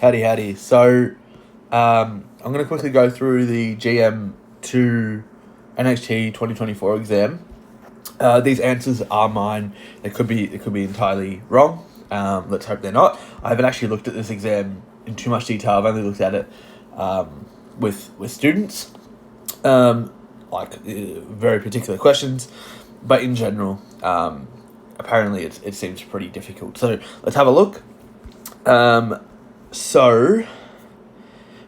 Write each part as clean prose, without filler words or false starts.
Howdy. So, I'm going to quickly go through the GM2 NHT 2024 exam. These answers are mine. It could be entirely wrong. Let's hope they're not. I haven't actually looked at this exam in too much detail. I've only looked at it with students, very particular questions, but in general, apparently it seems pretty difficult. So let's have a look. So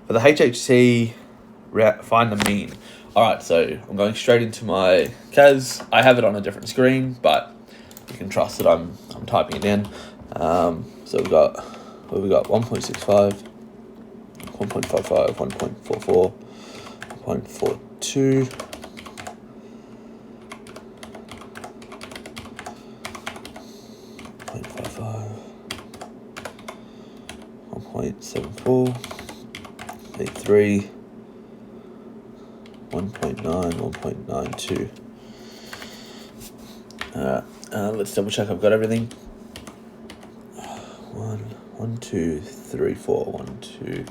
for the HHC, find the mean. Alright, so I'm going straight into my CAS. I have it on a different screen, but you can trust that I'm typing it in. So we've got 1.65, 1.55, 1.44, 1.42, 0.55, 1.74, 83, 1.9, 1.92. Let's double check I've got everything. 1, 2, 3, 4, 1, 2,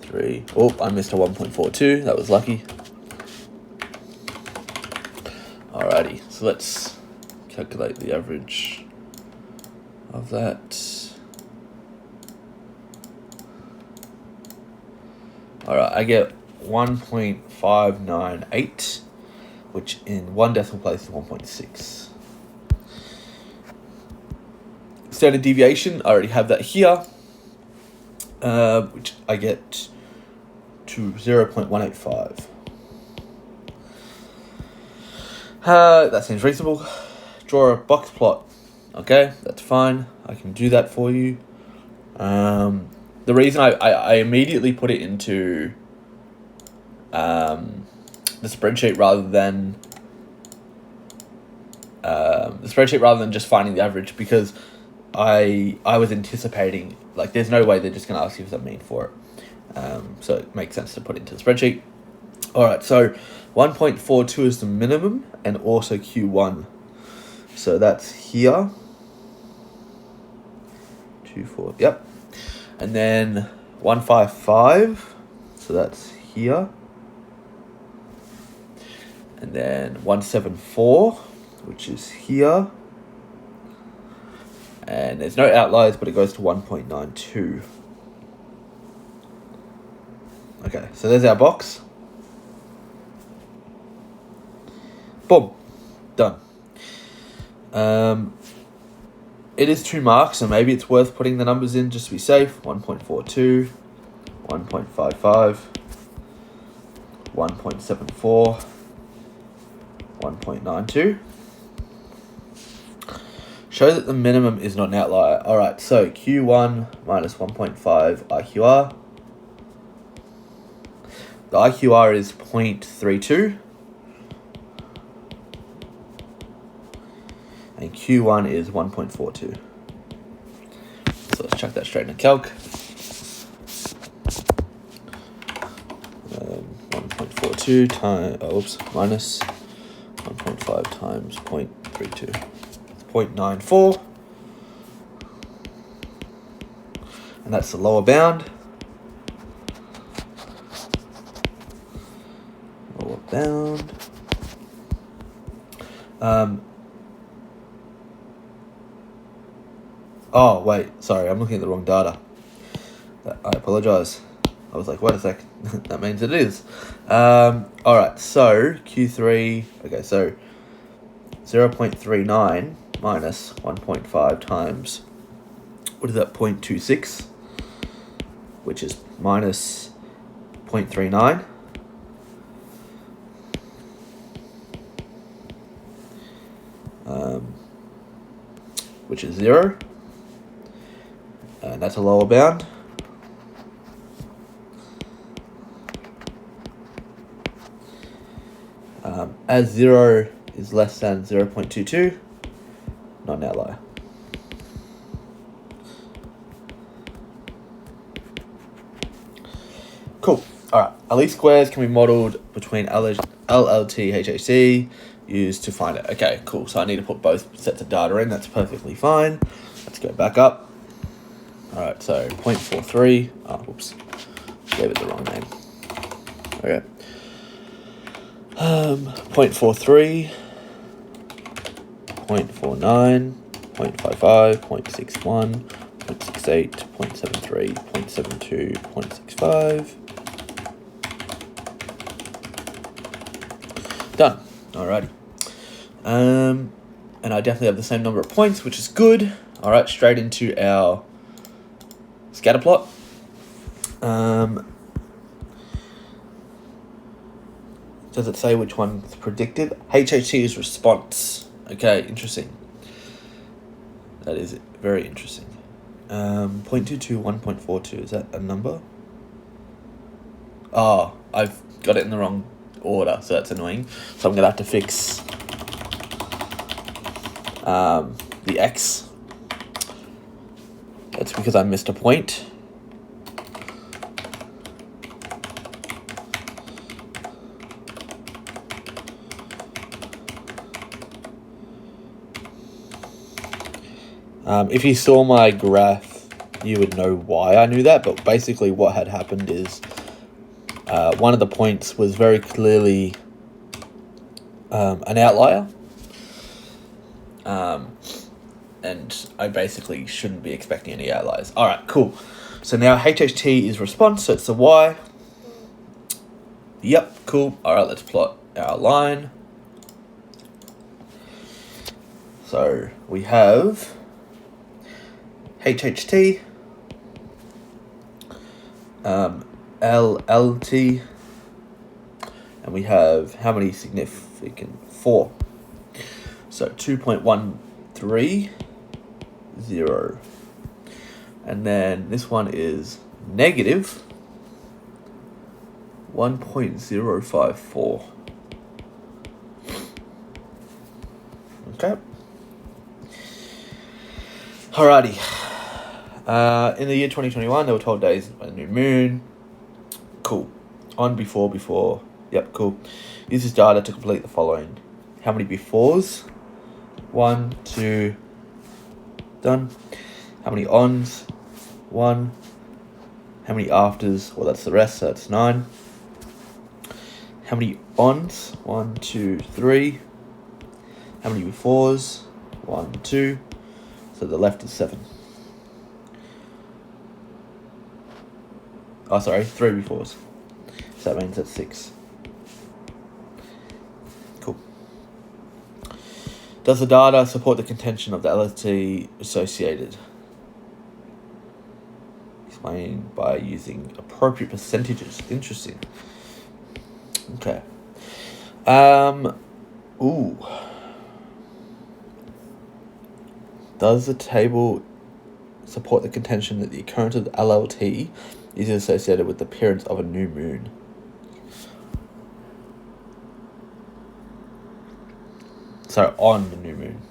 3. Oh, I missed a 1.42. That was lucky. Alrighty, so let's calculate the average of that. Alright, I get 1.598, which in one decimal place is 1.6. Standard deviation, I already have that here, which I get to 0.185. That seems reasonable. Draw a box plot. Okay, that's fine. I can do that for you. The reason I immediately put it into the spreadsheet rather than just finding the average, because I was anticipating, like, there's no way they're just going to ask you for the mean for it. So it makes sense to put into the spreadsheet. Alright, so 1.42 is the minimum, and also Q1. So that's here. 24, yep. And then 155, so that's here. And then 174, which is here. And there's no outliers, but it goes to 1.92. Okay, so there's our box. Boom. Done. It is 2 marks, so maybe it's worth putting the numbers in just to be safe. 1.42, 1.55, 1.74, 1.92. Show that the minimum is not an outlier. Alright, so Q1 minus 1.5 IQR. The IQR is 0.32. And Q1 is 1.42. So let's chuck that straight in the calc. 1.42 times, minus 1.5 times 0.32. 0.94. And that's the lower bound. Lower bound. Oh, wait, sorry, I'm looking at the wrong data. I apologize. I was like, wait a sec, that means it is. Alright, so Q3, okay, so 0.39 minus 1.5 times, what is that, 0.26, which is minus 0.39. Which is 0. And that's a lower bound. As 0 is less than 0.22, not an outlier. Cool. Alright, least squares can be modelled between LLT, HHC, used to find it. Okay, cool. So I need to put both sets of data in. That's perfectly fine. Let's go back up. Alright, so 0.43. Oh, whoops. Gave it the wrong name. Okay. 0.43, 0.49, 0.55, 0.61, 0.68, 0.73, 0.72, 0.65. Done. Alrighty. And I definitely have the same number of points, which is good. Alright, straight into our scatter plot. Does it say which one's predicted? HHT is response. Okay, interesting. That is very interesting. 0.22, 1.42, is that a number? Oh, I've got it in the wrong order, so that's annoying. So I'm going to have to fix the X. That's because I missed a point. If you saw my graph, you would know why I knew that, but basically what had happened is one of the points was very clearly an outlier, and I basically shouldn't be expecting any outliers. Alright, cool. So now HHT is response, so it's the Y. Yep, cool. Alright, let's plot our line. So we have HHT, LLT, and we have how many significant? 4. So 2.130, and then this one is negative 1.054. Okay. Alrighty. In the year 2021, there were 12 days of a new moon. Cool. On before. Yep, cool. Use this data to complete the following. How many befores? 1, 2. Done. How many ons? 1. How many afters? Well, that's the rest, so that's 9. How many ons? 1, 2, 3. How many befores? 1, 2. So the left is 7. Oh, sorry, 3 befores. So that means that's 6. Cool. Does the data support the contention of the LLT associated? Explain by using appropriate percentages. Interesting. Okay. Does the table support the contention that the occurrence of the LLT is associated with the appearance of a new moon? So on the new moon.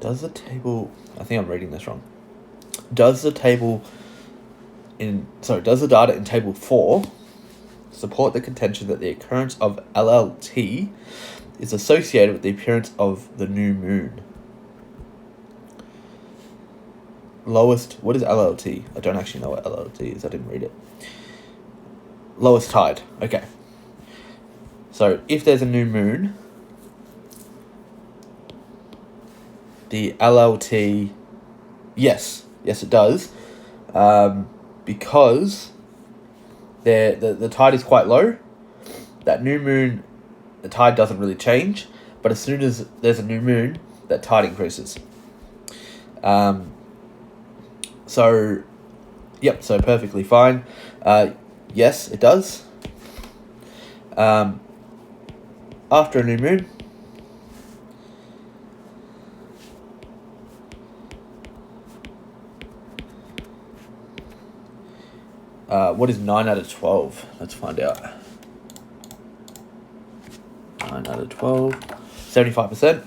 Does the table... I think I'm reading this wrong. Does the data in table 4 support the contention that the occurrence of LLT is associated with the appearance of the new moon? Lowest... What is LLT? I don't actually know what LLT is. I didn't read it. Lowest tide. Okay. So if there's a new moon, the LLT... Yes, it does. Because the tide is quite low. That new moon, the tide doesn't really change. But as soon as there's a new moon, that tide increases. So perfectly fine. Yes, it does. After a new moon, what is 9 out of 12? Let's find out. 9 out of 12. 75%.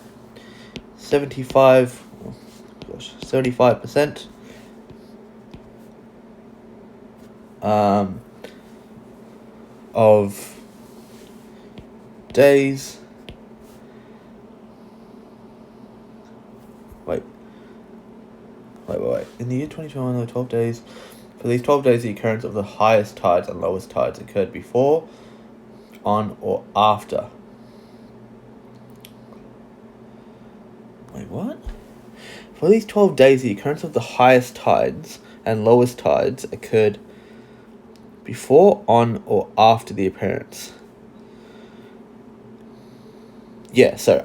75%. Of days Wait. In the year 2021, there were 12 days. For these 12 days, the occurrence of the highest tides and lowest tides occurred before, on, or after. Wait, what? For these 12 days, the occurrence of the highest tides and lowest tides occurred before, on, or after the appearance. Yeah, so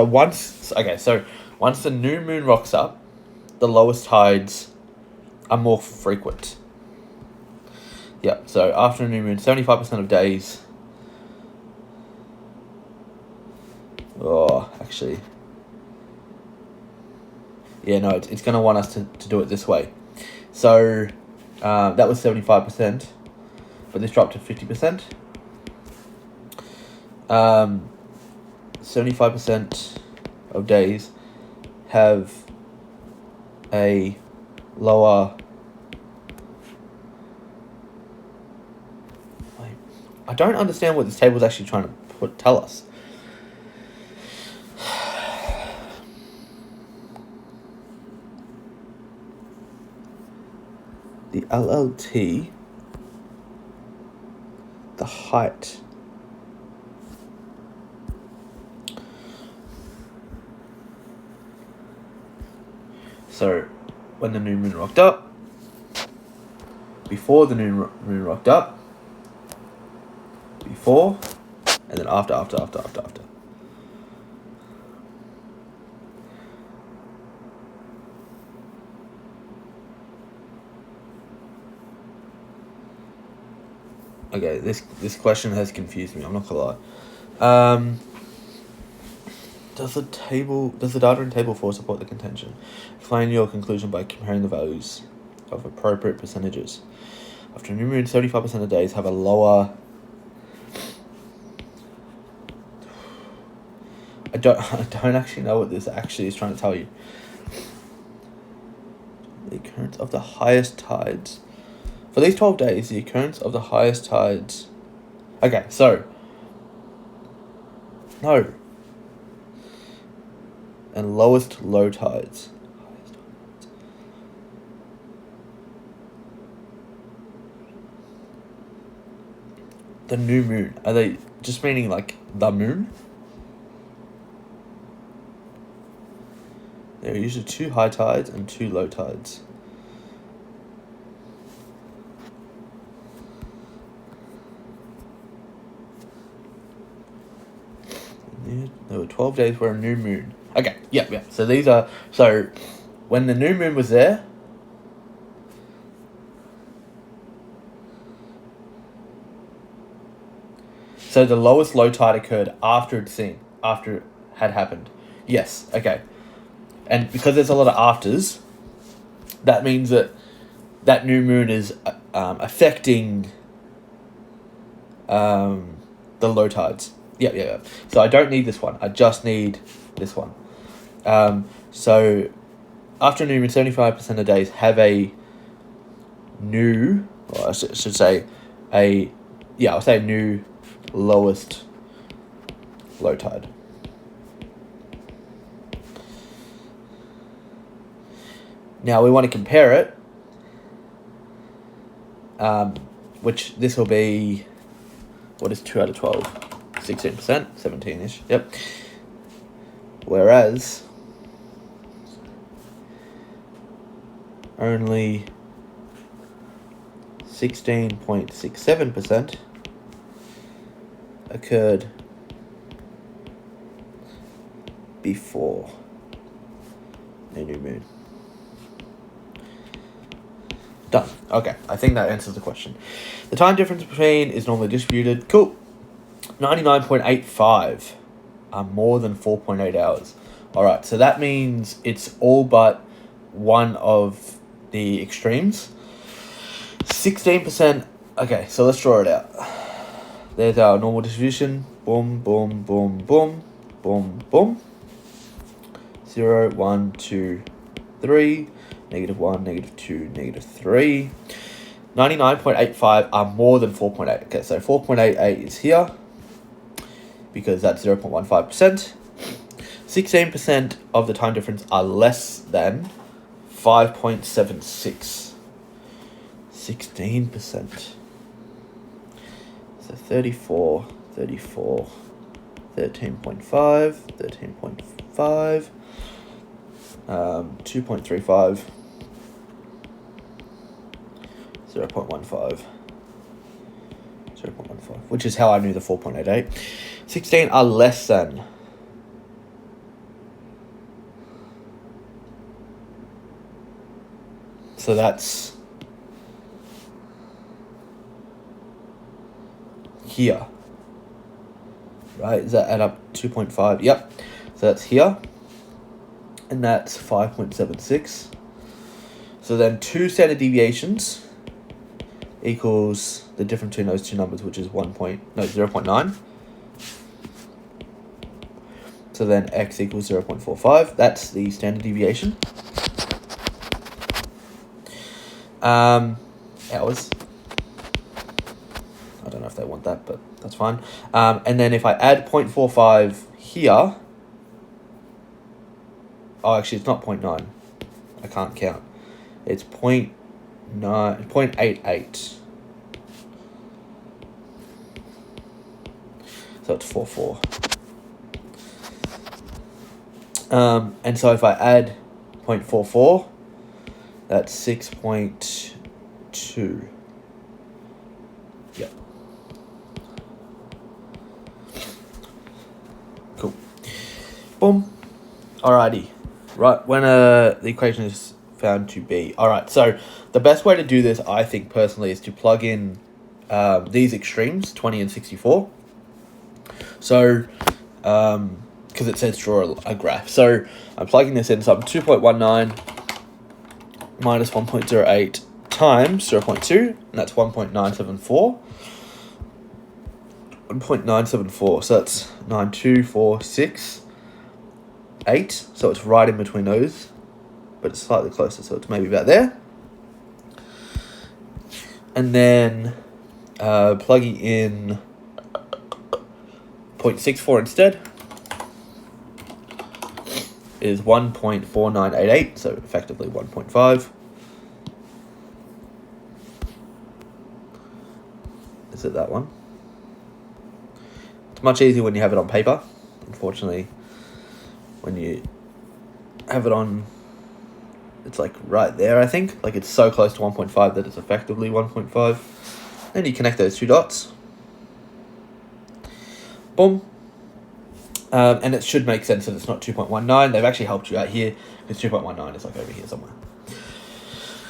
once the new moon rocks up, the lowest tides are more frequent. Yeah, so after a new moon, 75% of days. Oh, actually. Yeah, no, it's going to want us to do it this way. So, that was 75%, but this dropped to 50%. 75% of days have a lower... I don't understand what this table is actually trying to tell us. The LLT, the height. So, when the new moon rocked up, before the new moon rocked up, before, and then after. Okay, this question has confused me, I'm not gonna lie. Does the data in table 4 support the contention? Explain your conclusion by comparing the values of appropriate percentages. After a new moon, 75% of days have a lower... I don't actually know what this actually is trying to tell you. The occurrence of the highest tides. For these 12 days, the occurrence of the highest tides... Okay, so... No. And lowest low tides. The new moon. Are they just meaning like the moon? There are usually 2 high tides and 2 low tides. There were 12 days for a new moon. Okay, yeah. So these are... So, when the new moon was there... So the lowest low tide occurred after it had happened. Yes, okay. And because there's a lot of afters, that means that new moon is affecting the low tides. Yeah. So I don't need this one. I just need this one. So after a new moon, 75% of days have a new, or I should say I'll say new lowest low tide. Now we want to compare it, which this will be, what is 2 out of 12? 16%, 17-ish, yep. Whereas, only 16.67% occurred before the new moon. Done. Okay, I think that answers the question. The time difference between is normally distributed. Cool. 99.85 are more than 4.8 hours. Alright, so that means it's all but one of the extremes. 16%. Okay, so let's draw it out. There's our normal distribution. Boom, boom, boom, boom, boom, boom. 0, 1, 2, 3. -1, -2, -3. 99.85 are more than 4.8. Okay, so 4.88 is here because that's 0.15%. 16% of the time difference are less than 5.76. 16%. So 34, 13.5, 13.5, 2.35, 0.15, 0.15, which is how I knew the 4.88. 16 are less than. So that's here. Right? Does that add up 2.5? Yep. So that's here. And that's 5.76. So then 2 standard deviations equals the difference between those two numbers, which is 0.9. So then x equals 0.45. That's the standard deviation. Hours. I don't know if they want that, but that's fine. And then if I add 0.45 here, oh, actually it's not 0.9. I can't count. It's 0.88. So it's 44. And so if I add 0.44, that's 6.2. Yep. Cool. Boom. Alrighty. Right, when the equation is found to be. Alright, so the best way to do this, I think personally, is to plug in these extremes, 20 and 64. So, because it says draw a graph. So I'm plugging this in, so I'm 2.19 minus 1.08 times 0.2, and that's 1.974. 1.974, so that's 92468. So it's right in between those, but it's slightly closer, so it's maybe about there. And then plugging in 0.64 instead is 1.4988, so effectively 1.5. Is it that one? It's much easier when you have it on paper. Unfortunately, when you have it on, it's like right there, I think. Like it's so close to 1.5 that it's effectively 1.5. Then you connect those two dots. Boom. And it should make sense that it's not 2.19. They've actually helped you out here, because 2.19 is like over here somewhere.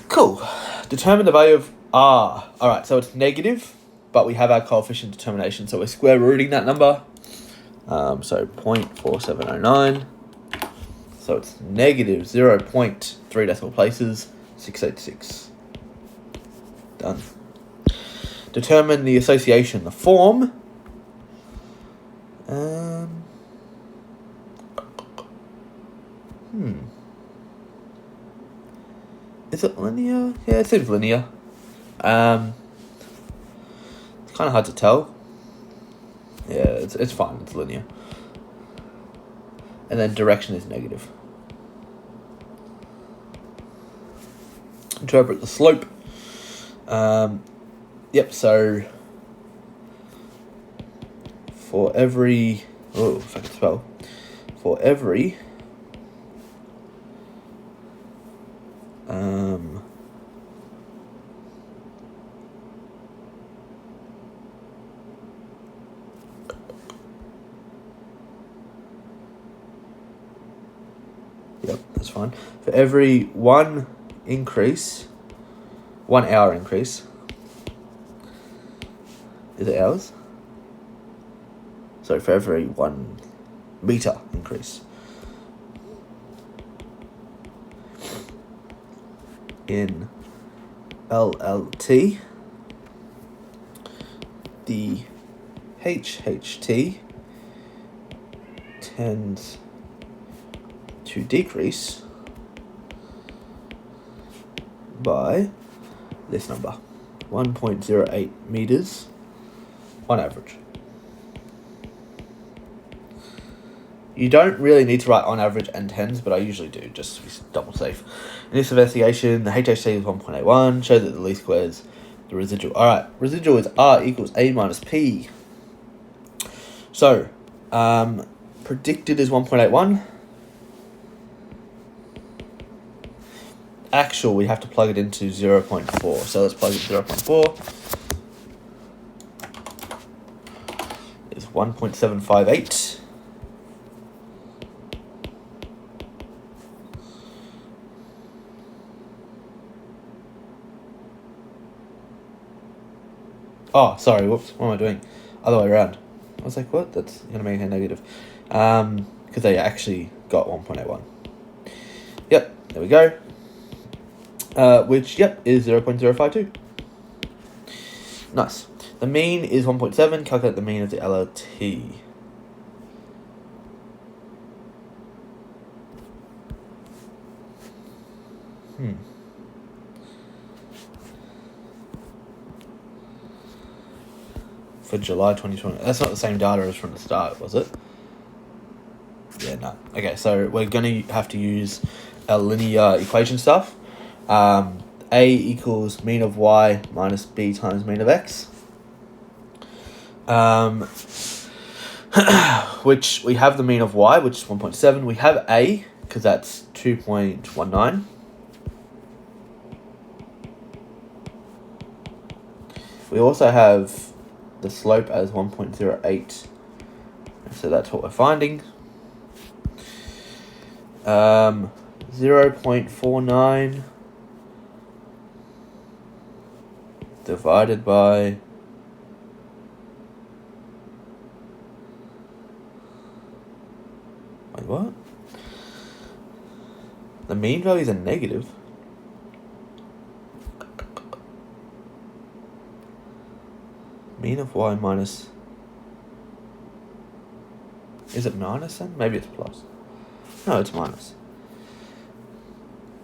Cool. Determine the value of R. Alright, so it's negative, but we have our coefficient determination, so we're square rooting that number. So 0.4709. So it's negative 0.3 decimal places, 686. Done. Determine the association, the form. Is it linear? Yeah, it seems linear. It's kind of hard to tell. Yeah, it's fine. It's linear. And then direction is negative. Interpret the slope. Yep, so for every... Oh, if I can spell. For every... Yep, that's fine. For every 1 hour increase, is it hours? So for every 1 meter increase in LLT, the HHT tends to decrease by this number, 1.08 meters on average. You don't really need to write on average and tens, but I usually do, just to be double safe. In this investigation, the HHT is 1.81, show that the least squares the residual. Alright, residual is R equals A minus P. So, predicted is 1.81. Actual, we have to plug it into 0.4. So let's plug in 0.4. It's 1.758. Oh, sorry, whoops, what am I doing? Other way around. I was like, what? That's going to make it negative. Because they actually got 1.81. Yep, there we go. Which, yep, is 0.052. Nice. The mean is 1.7. Calculate the mean of the LLT. For July 2020. That's not the same data as from the start, was it? Yeah, no. Okay, so we're going to have to use a linear equation stuff. A equals mean of y minus b times mean of x. Which we have the mean of y, which is 1.7. We have a, because that's 2.19. We also have the slope as 1.08. So that's what we're finding. 0.49 divided by wait, what? The mean values are negative. Mean of y minus... Is it minus then? Maybe it's plus. No, it's minus.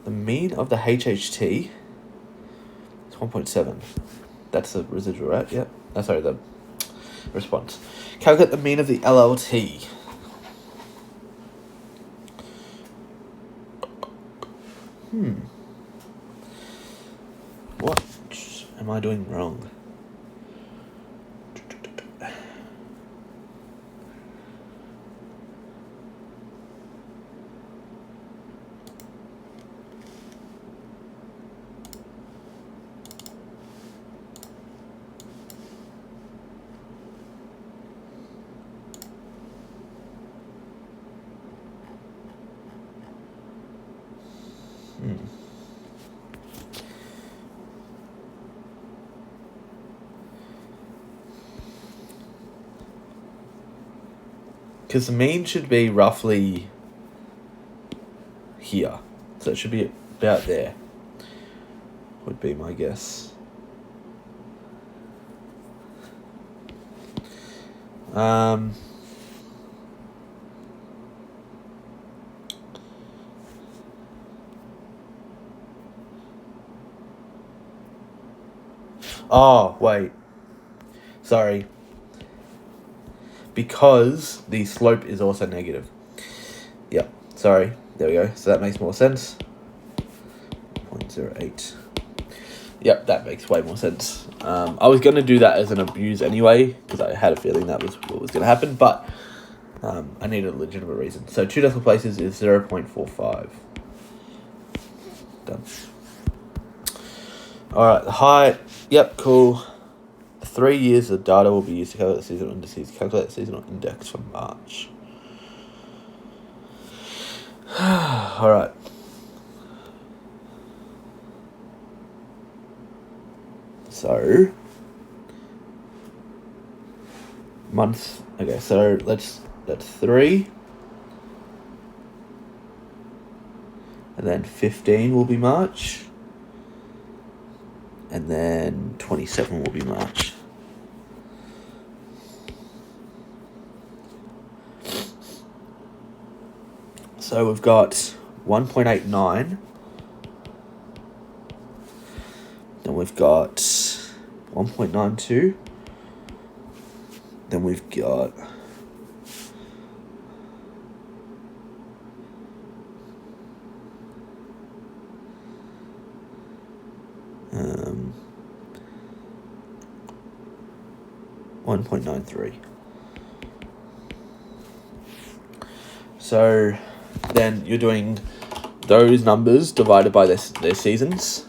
The mean of the HHT is 1.7. That's the residual, right? Yep. Sorry, the response. Calculate the mean of the LLT. What am I doing wrong? Because the mean should be roughly here. So it should be about there. Would be my guess. Oh, wait. Sorry. Because the slope is also negative. Yep, sorry. There we go. So that makes more sense. 0.08. Yep, that makes way more sense. I was going to do that as an abuse anyway, because I had a feeling that was what was going to happen, but I needed a legitimate reason. So 2 decimal places is 0.45. Done. Alright, the height. Yep, cool. 3 years of data will be used to calculate the seasonal indices. Calculate the seasonal index for March. Alright. So, months. Okay, so that's 3. And then 15 will be March. And then 27 will be March. So we've got 1.89. Then we've got 1.92. Then we've got 1.93. So then you're doing those numbers divided by their seasons.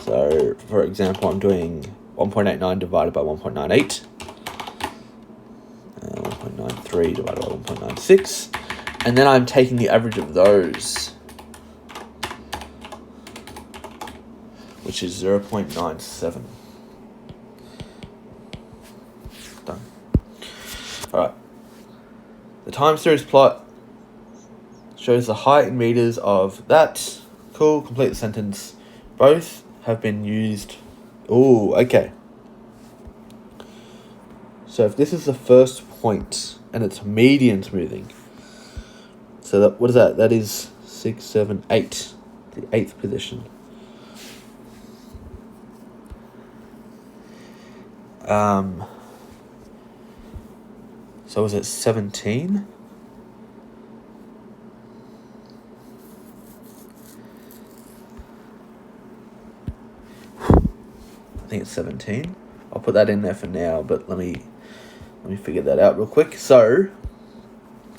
So, for example, I'm doing 1.89 divided by 1.98. 1.93 divided by 1.96. And then I'm taking the average of those, which is 0.97. Done. Alright. The time series plot shows the height in meters of that. Cool. Complete the sentence. Both have been used. Oh, okay. So if this is the first point and it's median smoothing, so that, what is that? That is 6, 7, 8. The 8th position. So was it 17? I think it's 17. I'll put that in there for now, but let me figure that out real quick. So,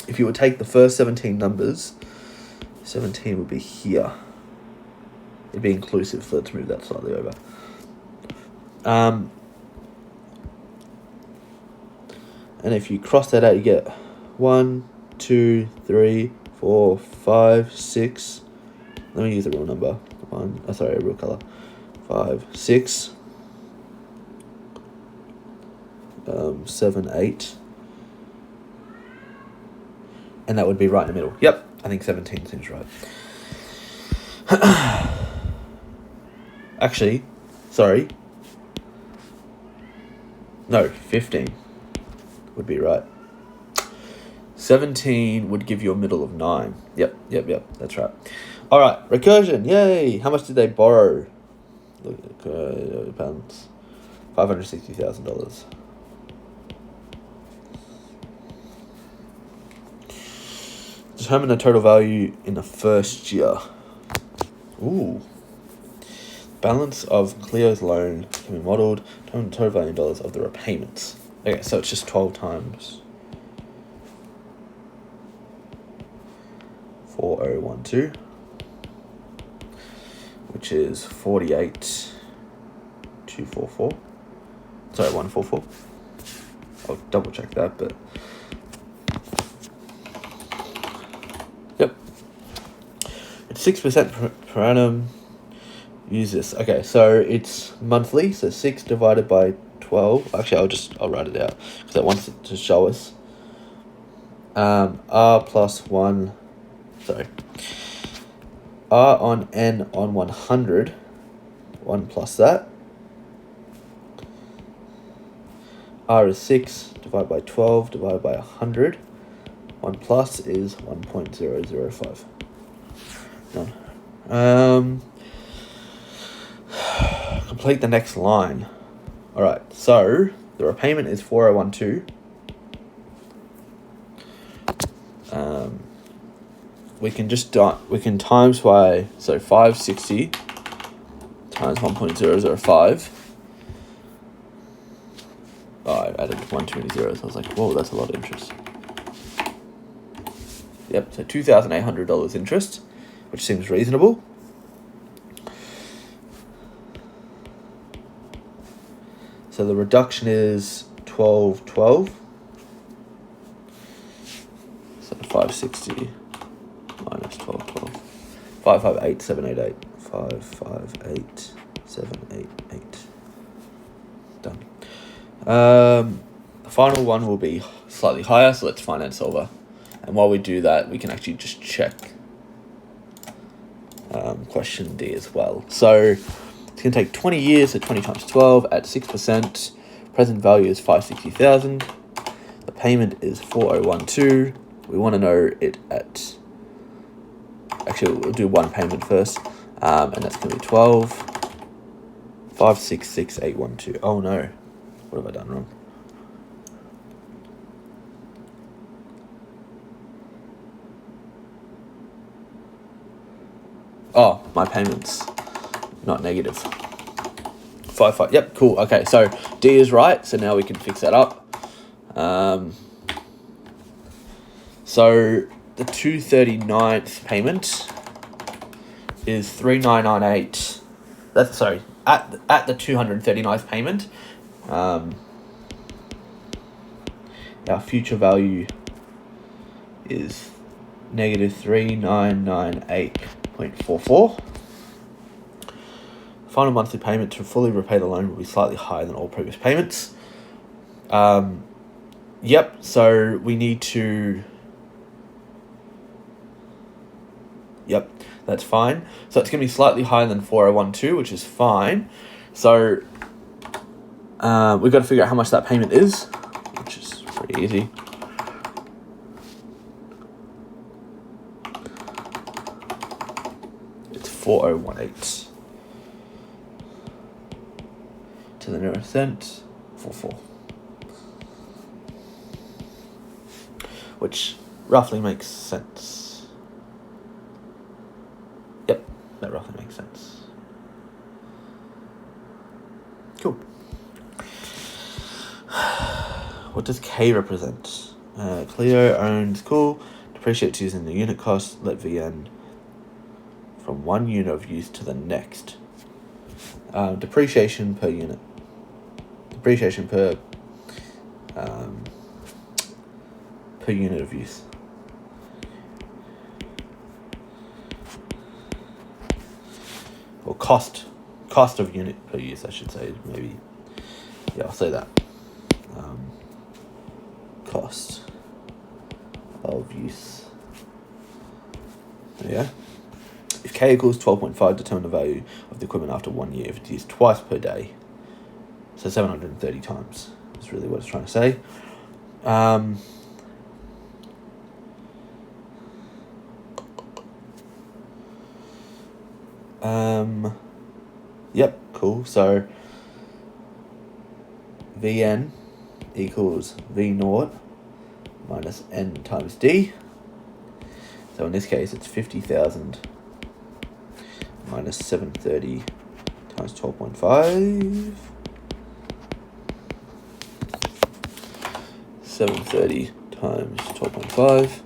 if you would take the first 17 numbers, 17 would be here. It'd be inclusive, so let's move that slightly over. And if you cross that out, you get 1, 2, 3, 4, 5, 6. Let me use a real number. A real color. 5, 6. 7, 8. And that would be right in the middle. Yep, I think 17 seems right. Actually, sorry. No, 15 would be right. 17 would give you a middle of 9. Yep, that's right. All right, recursion, yay! How much did they borrow? Pounds. $560,000. Determine the total value in the first year. Ooh. Balance of Cleo's loan can be modelled. Determine the total value in dollars of the repayments. Okay, so it's just 12 times 4012, which is 48,244. Sorry, 144. I'll double check that, but yep, it's 6% per annum. Use this. Okay, so it's monthly. So 6 divided by 12. Actually, I'll write it out because I want it to show us. R plus 1. Sorry. R on N on 100. 1 plus that. R is 6 divided by 12 divided by 100. 1 plus is 1.005. Done. Complete the next line. Alright, so the repayment is 4012. We can times by, so 560 times 1.005. Oh, I added 120 zeros. I was like, whoa, that's a lot of interest. Yep, so $2,800 interest, which seems reasonable. So the reduction is 1212. So 560 minus 1212. 558788. 558788. Done. The final one will be slightly higher, so let's finance solver. And while we do that, we can actually just check question D as well. So it's going to take 20 years, so 20 times 12 at 6%. Present value is 560,000. The payment is 4012. We want to know it at... Actually, we'll do one payment first. And that's going to be 12. 566812. Oh no. What have I done wrong? Oh, my payments. Not negative. 5. Yep, cool. Okay, so D is right. So now we can fix that up. So the 239th payment is 3998. That's sorry. At the 239th payment, our future value is negative 3998.44. Final monthly payment to fully repay the loan will be slightly higher than all previous payments. Yep, so we need to... Yep, that's fine. So it's going to be slightly higher than 4012, which is fine. So we've got to figure out how much that payment is, which is pretty easy. It's 4018. To the nearest cent, 44. Which roughly makes sense. Yep, that roughly makes sense. Cool. What does K represent? Clio owns, cool. Depreciates using the unit cost. Let VN from one unit of use to the next. Depreciation per unit. Depreciation per unit of use. Or cost of unit per use, I should say. Maybe, yeah, I'll say that. Cost of use. There you go. If K equals 12.5, determine the value of the equipment after 1 year if it's used twice per day. So 730 times is really what it's trying to say. Yep, cool. So Vn equals V naught minus N times D. So in this case, it's 50,000 minus 730 times 12.5. 730 times 12.5.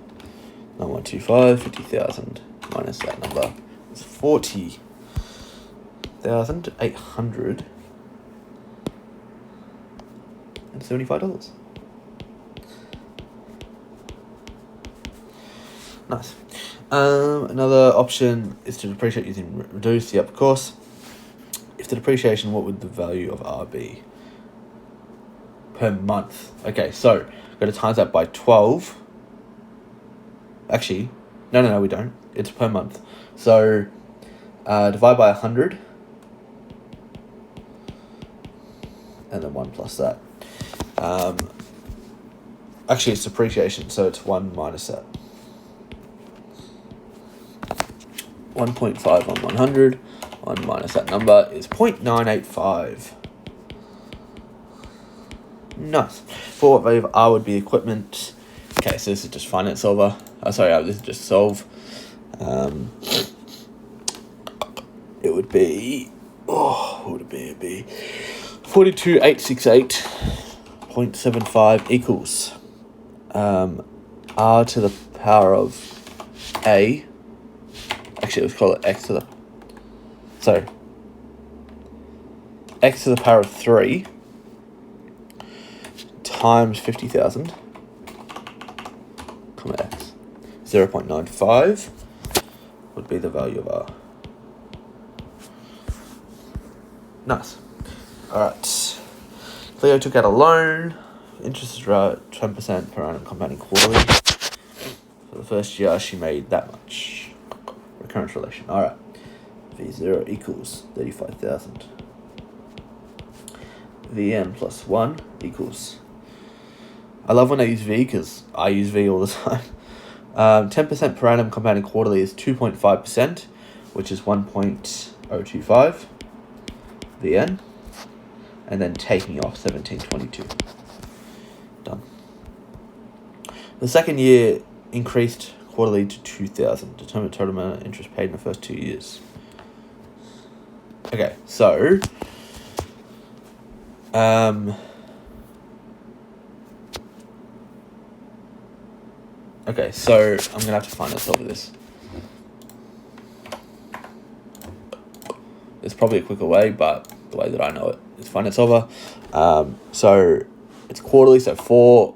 9125. 50,000 minus that number is 40,875. Nice. Another option is to depreciate using reduce. Yep, of course. If the depreciation, what would the value of R be? Per month. Okay, so we're going to times that by 12. Actually, no, we don't. It's per month. So divide by 100. And then 1 plus that. Actually, it's depreciation, so it's 1 minus that. 1.5 on 100. 1 minus that number is 0.985. Nice. For what value of R would be equipment? Okay, so this is just finance solver. This is just solve. It would be... what would it be? It'd be 42,868.75 equals R to the power of A. Actually, let's call it X to the... So, X to the power of 3 times 50,000, comma X. 0.95 would be the value of R. Nice. Alright. Cleo took out a loan. Interest is right 10% per annum compounding quarterly. For the first year, she made that much. Recurrence relation. Alright. V0 equals 35,000. Vn plus 1 equals... I love when I use V because I use V all the time. 10% per annum compounding quarterly is 2.5%, which is 1.025 Vn. And then taking off 1722. Done. The second year increased quarterly to 2,000. Determine the total amount of interest paid in the first 2 years. Okay, so Okay, so I'm going to have to find out over this. There's probably a quicker way, but the way that I know it is finance over. So it's quarterly, so 4.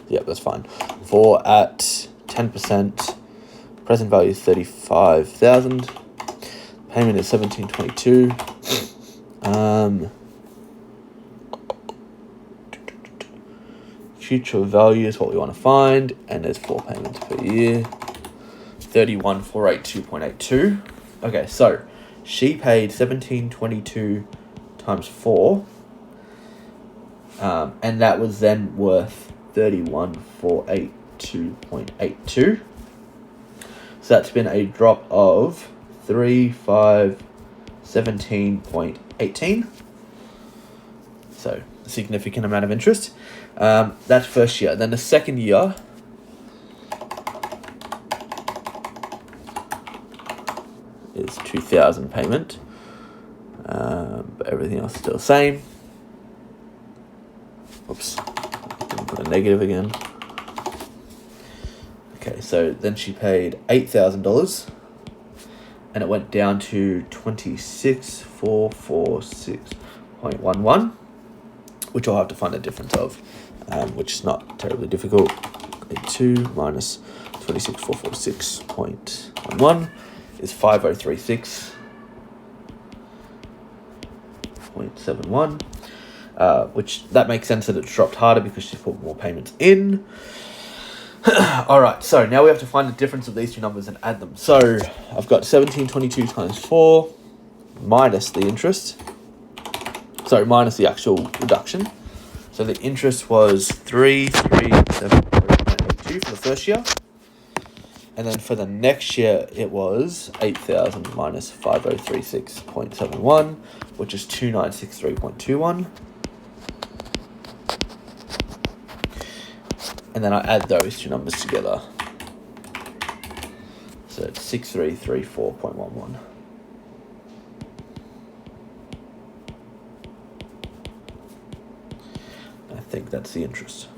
Yeah, that's fine. 4 at 10%. Present value is 35,000. Payment is 1722. Future value is what we want to find, and there's 4 payments per year. 31,482.82. Okay, so she paid 1722 times 4, and that was then worth 31,482.82. So that's been a drop of 3,517.18. So a significant amount of interest. That's first year. Then the second year is 2,000 payment, but everything else is still the same. Oops, put a negative again. Okay, so then she paid $8,000, and it went down to 26,446.11, which I'll have to find a difference of, which is not terribly difficult. 82 minus 26,446.11 is 5,036.71, which that makes sense that it's dropped harder because she's put more payments in. Alright, so now we have to find the difference of these two numbers and add them. So I've got 1722 times 4 minus the interest. Sorry, minus the actual reduction. So the interest was 3,373.82 for the first year. And then for the next year, it was 8,000 minus 5,036.71, which is 2,963.21. And then I add those two numbers together. So it's 6,334.11. I think that's the interest.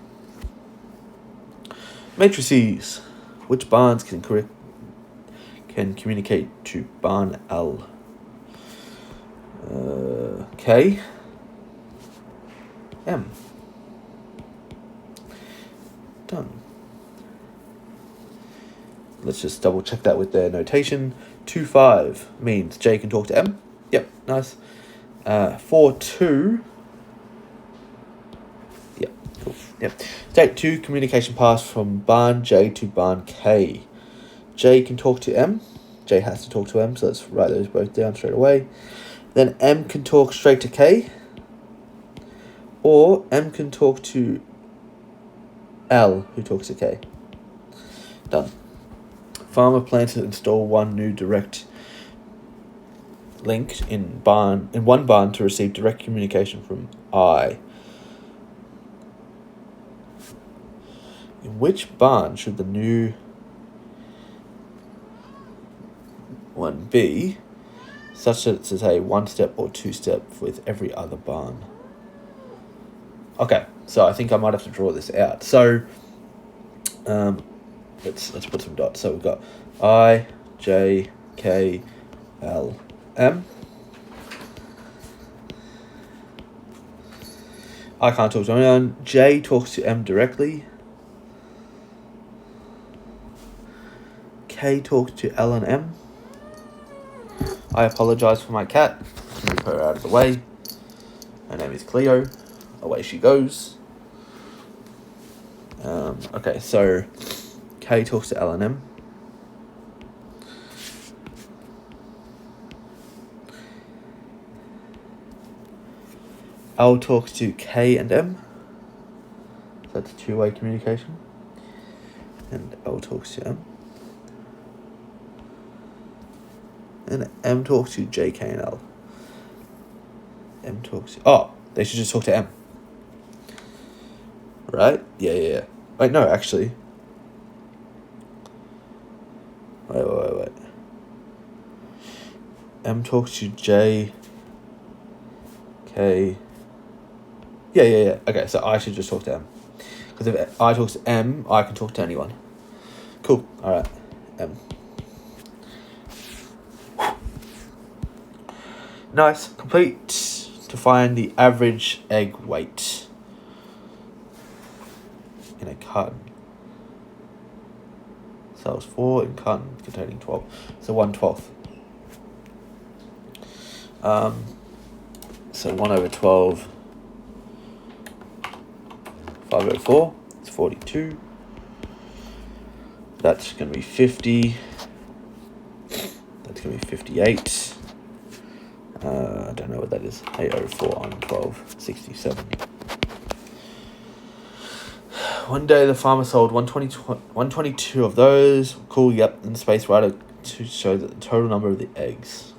Matrices. Which barns can communicate to barn L? K. M. Done. Let's just double check that with their notation. 2-5 means J can talk to M. Yep, nice. 4-2. Yep, cool. Yep. State 2 communication pass from barn J to barn K. J can talk to M. J has to talk to M, so let's write those both down straight away. Then M can talk straight to K. Or M can talk to L, who talks to K. Done. Farmer plans to install one new direct link in one barn to receive direct communication from I. In which barn should the new one be, such that it's a 1-step or 2-step with every other barn? Okay, so I think I might have to draw this out. So let's put some dots. So we've got I, J, K, L, M. I can't talk to anyone. J talks to M directly. K talks to L and M. I apologize for my cat. Move her out of the way. Her name is Cleo. Away she goes. Okay, so K talks to L and M. L talks to K and M. So that's two-way communication. And L talks to M. And M talks to J, K, and L. M talks to... Oh, they should just talk to M. Right? Yeah. Wait, no, actually. Wait. M talks to J, K. Yeah. Okay, so I should just talk to M. Because if I talks to M, I can talk to anyone. Cool. All right. M. Nice. Complete. To find the average egg weight in a carton. Cells 4 in carton containing 12. So 1/12. So 1/12. 5/4. It's 42. That's going to be 50. That's going to be 58. I don't know what that is. 8/4 on 12. 67. One day the farmer sold 122 of those. Cool, yep. And the space writer to show the total number of the eggs.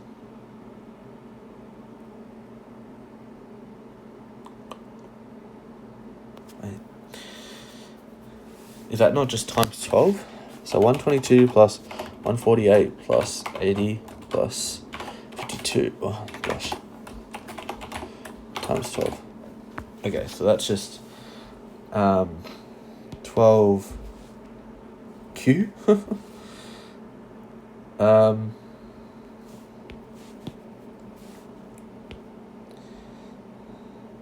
Is that not just times 12? So 122 plus 148 plus 80 plus 52. Oh, gosh. Times 12. Okay, so that's just 12 Q.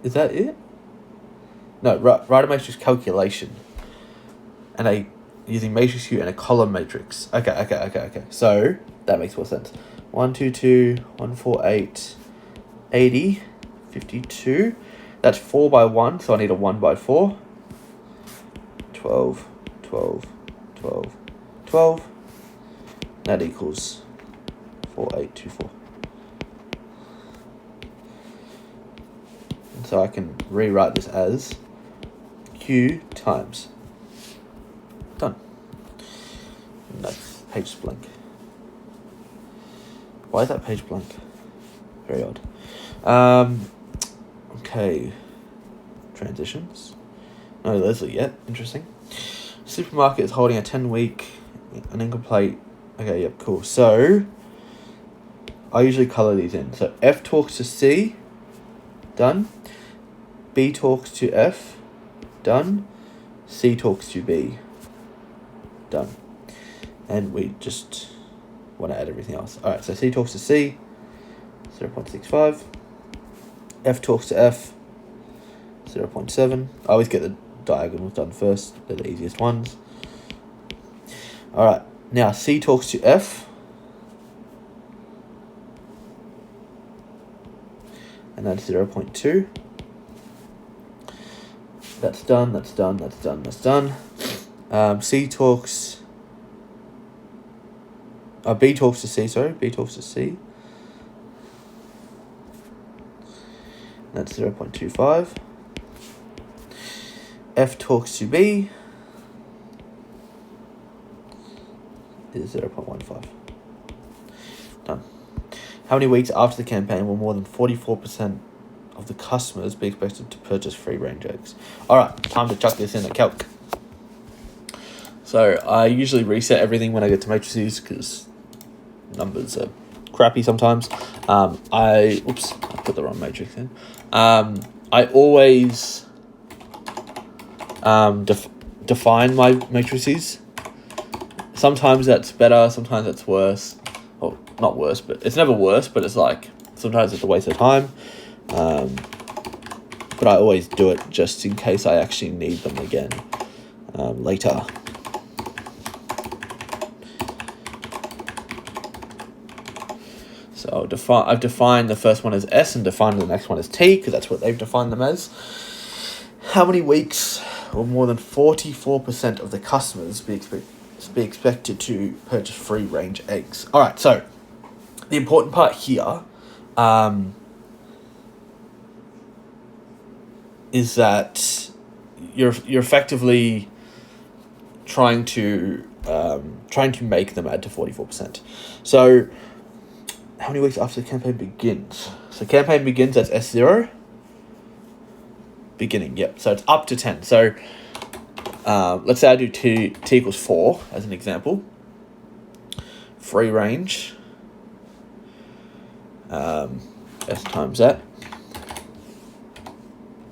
Is that it? No, write a matrix calculation. And using matrix Q and a column matrix. Okay. So that makes more sense. 122, 148, 80, 52. That's 4 by 1, so I need a 1 by 4. 12, 12, 12, 12. That equals 4824. And so I can rewrite this as Q times. Done. And that's page blank. Why is that page blank? Very odd. Okay. Transitions. No Leslie yet. Interesting. Supermarket is holding a 10-week an incomplete. Okay, yep, cool. So I usually colour these in. So F talks to C. Done. B talks to F. Done. C talks to B. Done. And we just want to add everything else. Alright, so C talks to C. 0.65. F talks to F. 0.7. I always get the diagonals done first. They're the easiest ones. Alright, now C talks to F. And that's 0.2. That's done, that's done, that's done, that's done. C talks... B talks to C, sorry. B talks to C. That's 0.25. F talks to B. Is 0.15. Done. How many weeks after the campaign will more than 44% of the customers be expected to purchase free-range eggs? Alright, time to chuck this in a calc. So I usually reset everything when I get to matrices because numbers are crappy sometimes. I put the wrong matrix in. I always define my matrices. Sometimes that's better, sometimes that's worse. Well, not worse, but it's never worse, but it's like sometimes it's a waste of time. But I always do it just in case I actually need them again later. So I've defined the first one as S and defined the next one as T because that's what they've defined them as. How many weeks will more than 44% of the customers be expected to purchase free-range eggs? All right, so the important part here is that you're effectively trying to make them add to 44%. So how many weeks after the campaign begins? So campaign begins, that's S0. Beginning, yep. So it's up to 10. So let's say I do T equals 4 as an example. Free range. S times that.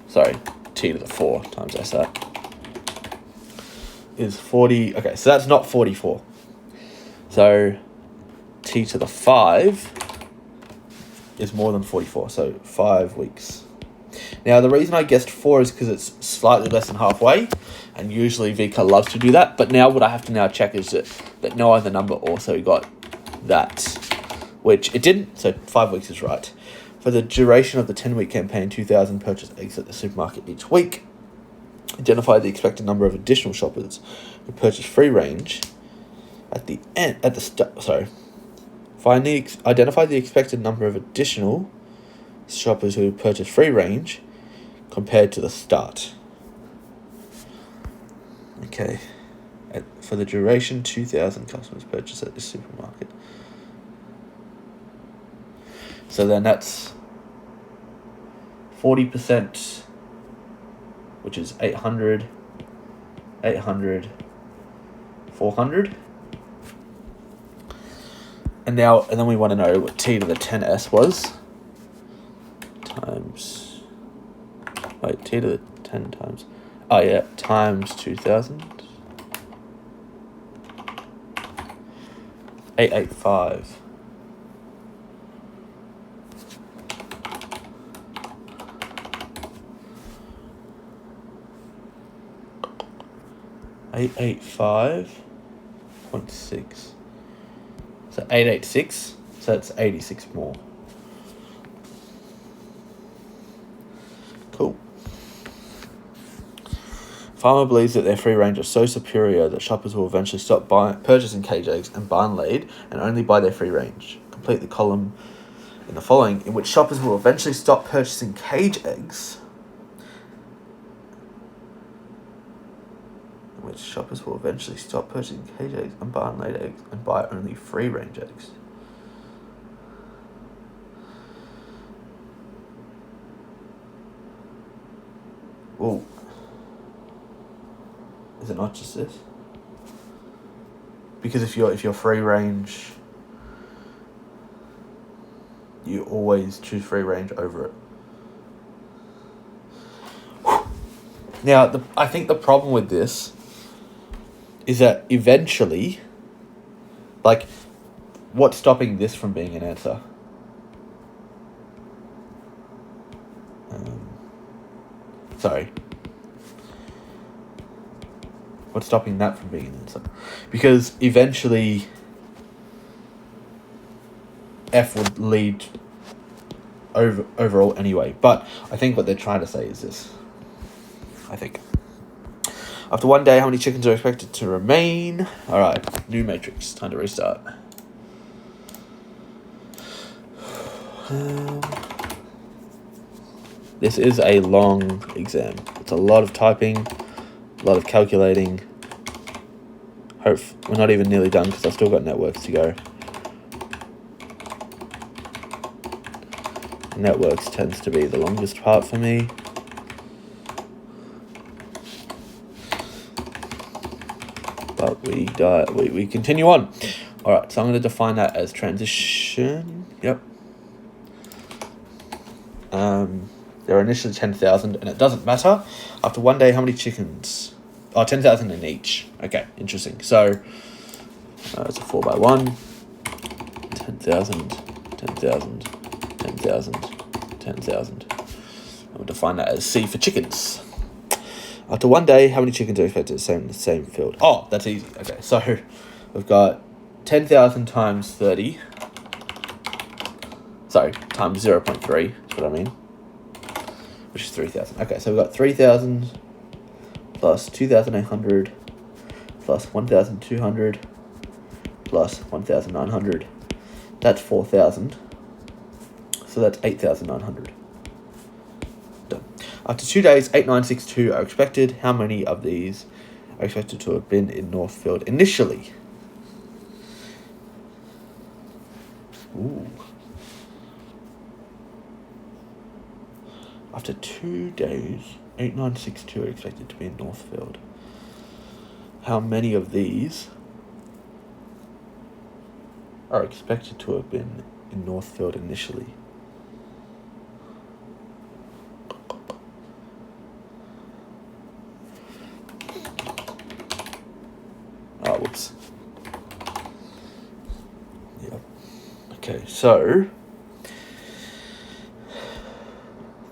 Sorry, t to the 4 times s that is 40. Okay, so that's not 44. So t to the 5 is more than 44, so 5 weeks. Now, the reason I guessed 4 is because it's slightly less than halfway, and usually VCA loves to do that, but now what I have to now check is that no other number also got that, which it didn't, so 5 weeks is right. For the duration of the 10-week campaign, 2,000 purchase eggs at the supermarket each week. Identify the expected number of additional shoppers who purchase free range identify the expected number of additional shoppers who purchase free range compared to the start. Okay. For the duration, 2,000 customers purchase at the supermarket. So then that's 40%, which is 800, 400. And then we want to know what t to the 10s was. T to the 10 times. Oh yeah, times 2,000. 885. $885.6. So 886. So that's 86 more. Cool. Farmer believes that their free range is so superior that shoppers will eventually stop purchasing cage eggs and barn laid and only buy their free range. Complete the column in the following, in which shoppers will eventually stop purchasing cage eggs. Shoppers will eventually stop purchasing cage eggs and barn laid eggs and buy only free range eggs. Well, is it not just this? Because if you're free range, you always choose free range over it. Now, I think the problem with this is that eventually, like, what's stopping this from being an answer? Sorry. What's stopping that from being an answer? Because eventually, F would lead overall anyway. But I think what they're trying to say is this. I think. After 1 day, how many chickens are expected to remain? Alright, new matrix. Time to restart. This is a long exam. It's a lot of typing, a lot of calculating. We're not even nearly done because I've still got networks to go. Networks tends to be the longest part for me. But we continue on. Alright, so I'm going to define that as transition. Yep. There are initially 10,000, and it doesn't matter. After 1 day, how many chickens? Oh, 10,000 in each. Okay, interesting. So, it's a 4x1. 10,000, 10,000, 10,000, 10,000. We'll define that as C for chickens. After 1 day, how many chickens are expected to stay in the same field? Oh, that's easy. Okay, so we've got 10,000 times 30. Sorry, times 0.3 is what I mean. Which is 3,000. Okay, so we've got 3,000 plus 2,800 plus 1,200 plus 1,900. That's 4,000. So that's 8,900. Done. After 2 days, 8,962 are expected. How many of these are expected to have been in Northfield initially? Ooh. After 2 days, 8,962 are expected to be in Northfield. How many of these are expected to have been in Northfield initially? Oh, whoops. Yep. Okay, so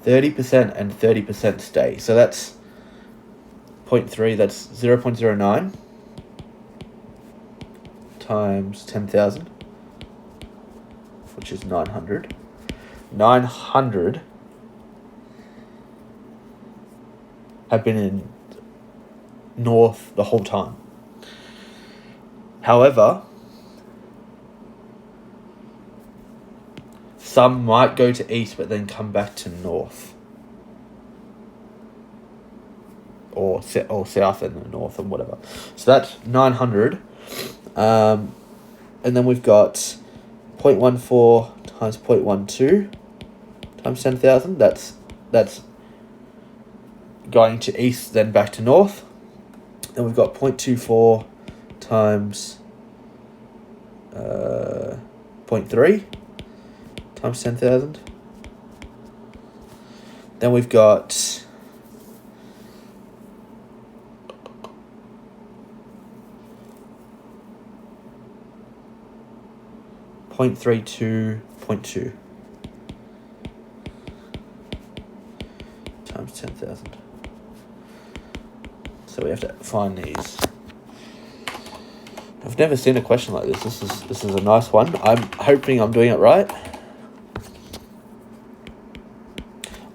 30% and 30% stay. So that's 0.3, that's 0.09 times 10,000, which is 900. 900 have been in North the whole time. However, some might go to East but then come back to North. Or South and the North and whatever. So that's 900. And then we've got 0.14 times 0.12 times 10,000. That's going to East then back to North. And we've got 0.24 times 0.3 times 10,000. Then we've got 0.32, 0.2 times 10,000. So we have to find these. I've never seen a question like this. This is a nice one. I'm hoping I'm doing it right.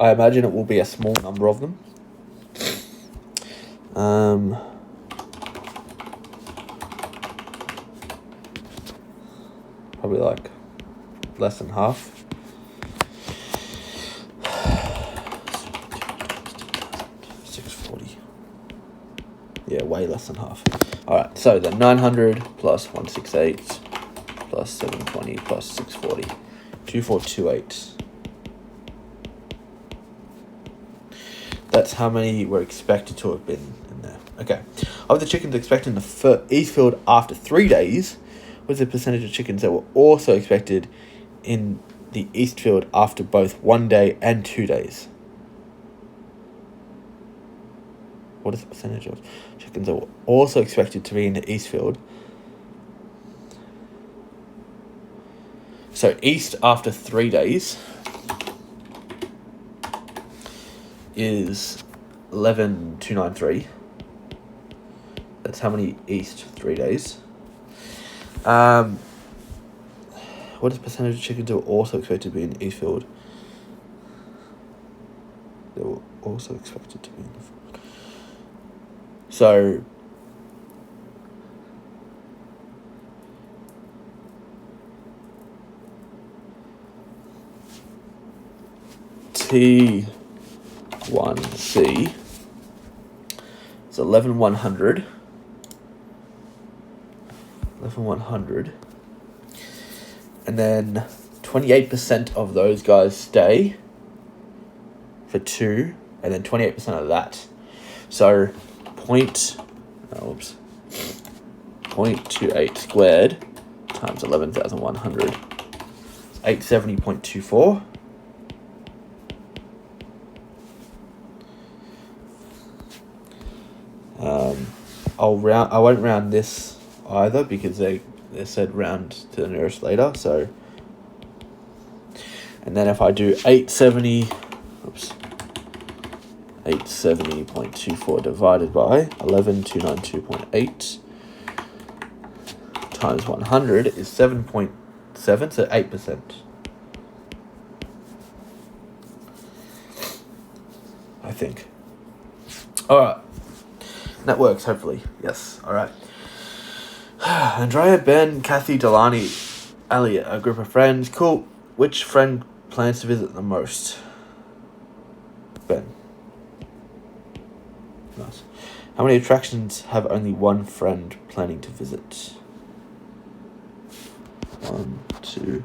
I imagine it will be a small number of them. Probably like less than half. Yeah, way less than half. Alright, so then 900 plus 168 plus 720 plus 640. 2428. That's how many were expected to have been in there. Okay. Of the chickens expected in the Eastfield after 3 days, was the percentage of chickens that were also expected in the Eastfield after both 1 day and 2 days? What is the percentage of chickens that were also expected to be in the Eastfield? So East after 3 days is 11,293. That's how many East 3 days. What is the percentage of chickens that were also expected to be in the Eastfield? They were also expected to be in the field. So T1C is 11,100. 11,100. And then 28% of those guys stay for 2, and then 28% of that. So 0.28 squared times 11,100. 870.24. I won't round this either because they said round to the nearest later. So, and then if I do 870.24 divided by 11,292.8 times 100 is 7.7, so 8%. I think. Alright. That works, hopefully. Yes. Alright. Andrea, Ben, Kathy, Delaney, Elliot, a group of friends. Cool. Which friend plans to visit the most? Ben. Nice. How many attractions have only one friend planning to visit? 1, 2,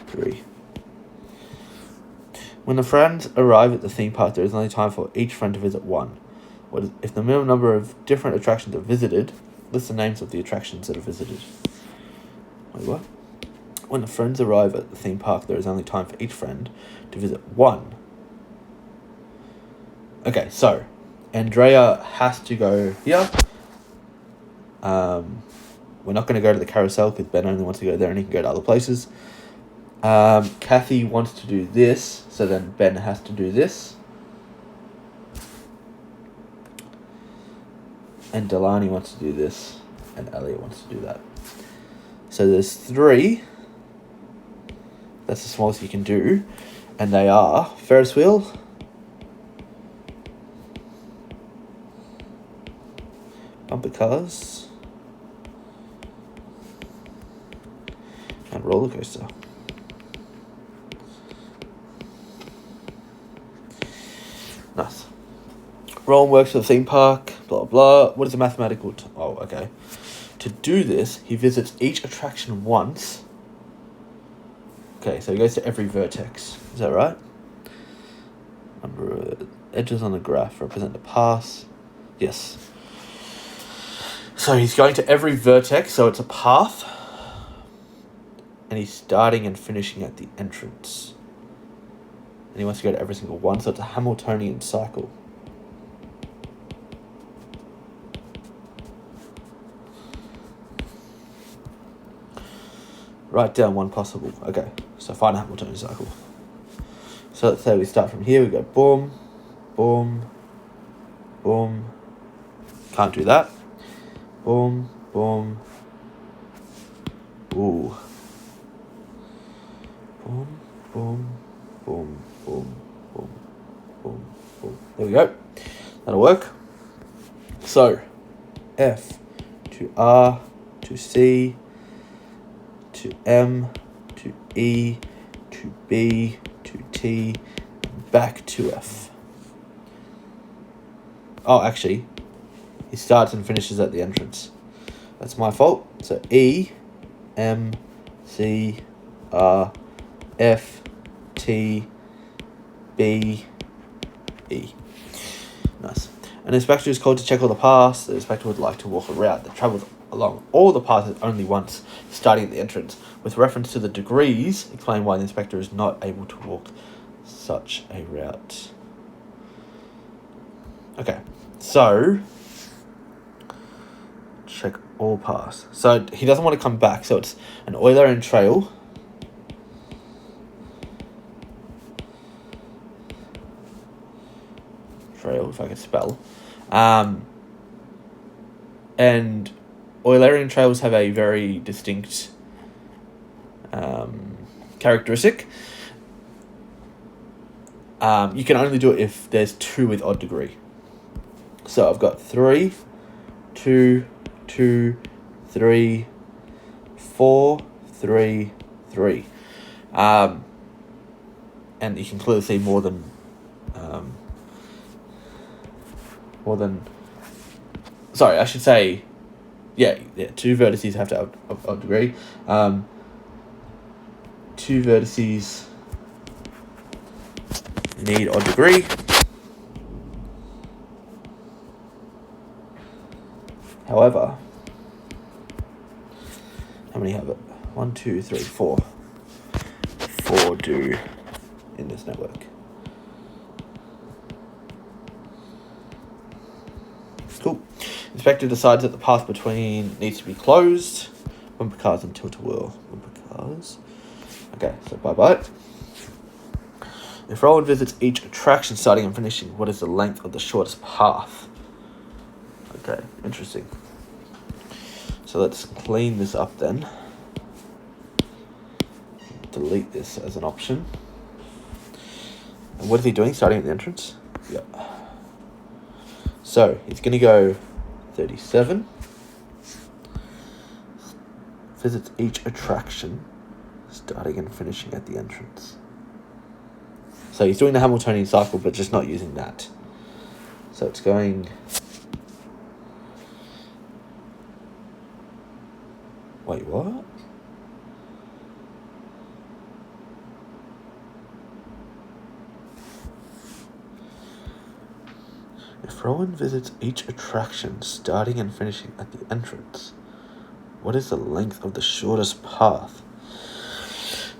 3. When the friends arrive at the theme park, there is only time for each friend to visit one. If the minimum number of different attractions are visited, list the names of the attractions that are visited. Wait, what? When the friends arrive at the theme park, there is only time for each friend to visit one. Okay, so Andrea has to go here. We're not going to go to the carousel because Ben only wants to go there and he can go to other places. Kathy wants to do this, so then Ben has to do this. And Delaney wants to do this, and Elliot wants to do that. So there's 3. That's the smallest you can do. And they are Ferris wheel, bumper cars, and roller coaster. Nice. Rowan works for the theme park, blah, blah. What is a mathematical... Oh, okay. To do this, he visits each attraction once. Okay, so he goes to every vertex. Is that right? Number edges on the graph represent the pass. Yes. So he's going to every vertex, so it's a path. And he's starting and finishing at the entrance. And he wants to go to every single one, so it's a Hamiltonian cycle. Write down one possible. Okay, so find a Hamiltonian cycle. So let's say we start from here, we go boom, boom, boom. Can't do that. Boom, boom. Ooh. Boom, boom, boom, boom, boom, boom, boom. There we go. That'll work. So, F to R to C to M to E to B to T, back to F. Oh, actually, he starts and finishes at the entrance. That's my fault. So E, M, C, R, F, T, B, E. Nice. An inspector is called to check all the paths. The inspector would like to walk a route that travels along all the paths only once, starting at the entrance. With reference to the degrees, explain why the inspector is not able to walk such a route. Okay, so check all paths. So he doesn't want to come back, so it's an Eulerian trail. Trail, if I could spell. And Eulerian trails have a very distinct characteristic. You can only do it if there's 2 with odd degree. So I've got 3, 2, 2, 3, 4, 3, 3. And you can clearly see more than sorry, I should say, yeah, 2 vertices have to have odd degree. 2 vertices need odd degree. However, how many have it? 1, 2, 3, 4. 4 do in this network. Cool. Inspector decides that the path between needs to be closed. Bumper cars and tilt-a-whirl. Bumper cars. Okay, so bye-bye. If Rowan visits each attraction starting and finishing, what is the length of the shortest path? Okay, interesting. So let's clean this up then. Delete this as an option. And what is he doing starting at the entrance? Yeah. So he's going to go 37. Visits each attraction starting and finishing at the entrance. So he's doing the Hamiltonian cycle, but just not using that. So it's going... Wait, what? If Rowan visits each attraction starting and finishing at the entrance, what is the length of the shortest path?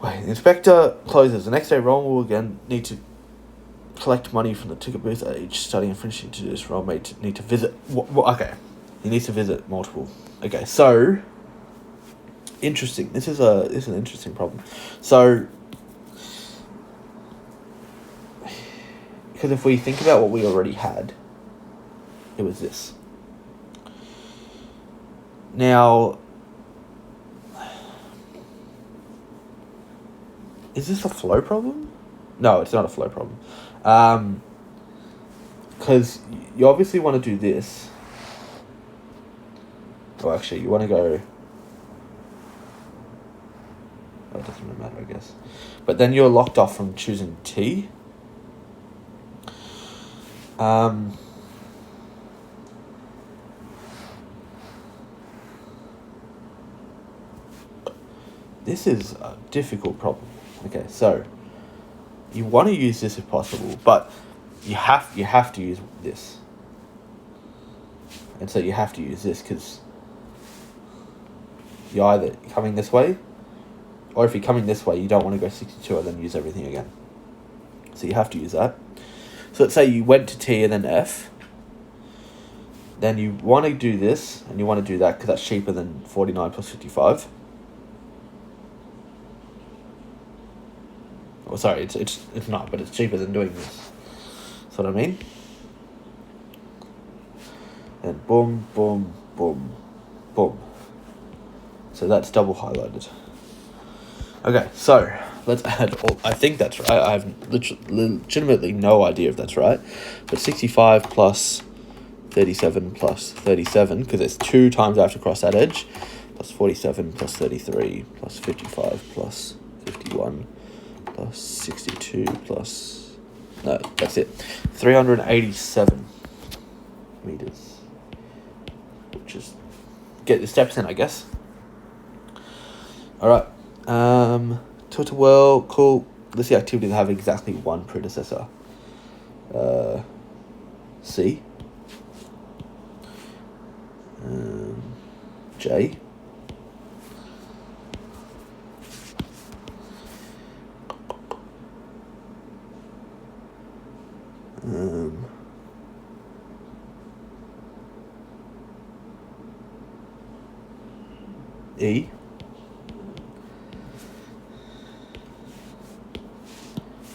Wait, the inspector closes. The next day, Ron will again need to collect money from the ticket booth at each starting and finishing. To do this, Ron may need to visit. Okay, he needs to visit multiple. Okay, so interesting. This is an interesting problem. So, because if we think about what we already had, it was this. Now, is this a flow problem? No, it's not a flow problem. Because you obviously want to do this. Oh, actually, you want to go... Oh, it doesn't really matter, I guess. But then you're locked off from choosing T. This is a difficult problem. Okay, so you want to use this if possible, but you have to use this. And so you have to use this because you're either coming this way, or if you're coming this way, you don't want to go 62 and then use everything again. So you have to use that. So let's say you went to T and then F. Then you want to do this, and you want to do that because that's cheaper than 49 plus 55. Oh, sorry, it's not, but it's cheaper than doing this. That's what I mean. And boom, boom, boom, boom. So that's double highlighted. Okay, so let's add all. I think that's right. I have legitimately no idea if that's right. But 65 plus 37 plus 37, because it's 2 times I have to cross that edge, plus 47 plus 33 plus 55 plus 51 plus 62 plus... No, that's it. 387 meters. Which is... Get the steps in, I guess. Alright. Total Well, cool. Let's see activities that have exactly one predecessor. C. J. E.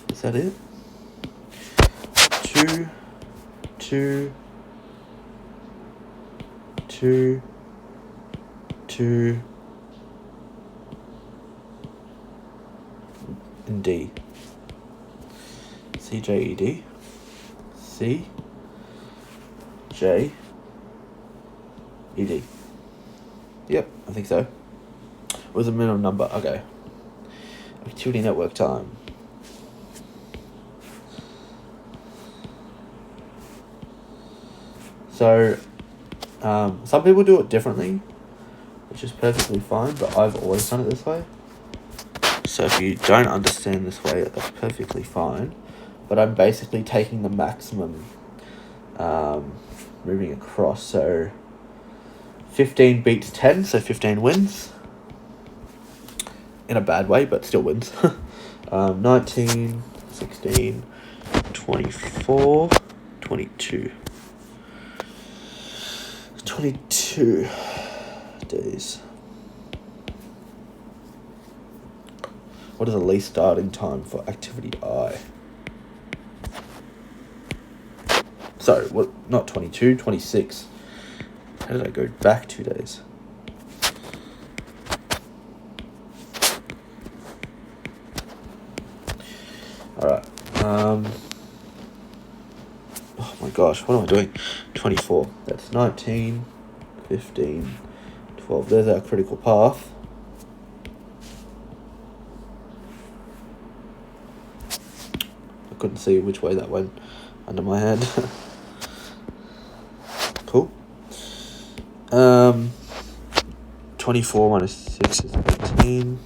Is that it? 2, 2, 2, 2, and D. C, J, E, D. C, J, E, D. Yep, I think so. What was the minimum number? Okay. Activity network time. So, some people do it differently, which is perfectly fine, but I've always done it this way. So if you don't understand this way, that's perfectly fine. But I'm basically taking the maximum, moving across. So 15 beats 10, so 15 wins. In a bad way, but still wins. 19, 16, 24, 22. 22 days. What is the least starting time for activity I? Sorry, what? Not 22, 26. How did I go back 2 days? Alright. Oh my gosh, what am I doing? 24. That's 19, 15, 12. There's our critical path. I couldn't see which way that went under my hand. Cool. 24 minus 6 is 18.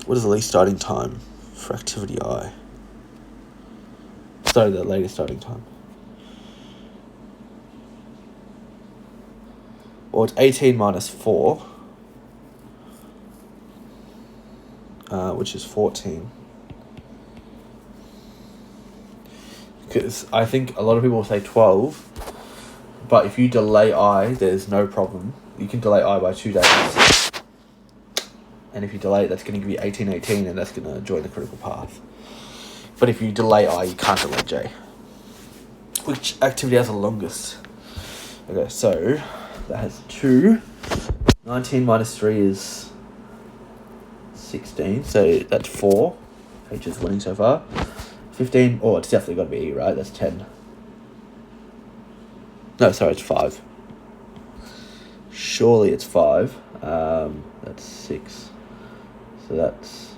What is the least starting time for activity I? Sorry, the latest starting time. Well, it's 18 minus 4. which is 14. Because I think a lot of people say 12, but if you delay I, there's no problem. You can delay I by 2 days. And if you delay it, that's going to give you 1818, and that's going to join the critical path. But if you delay I, you can't delay J. Which activity has the longest? Okay, so that has 2. 19 minus 3 is 16, so that's 4. H is winning so far. 15, oh, it's definitely got to be E, right? That's 10. No, sorry, it's 5. Surely it's 5. That's 6. So that's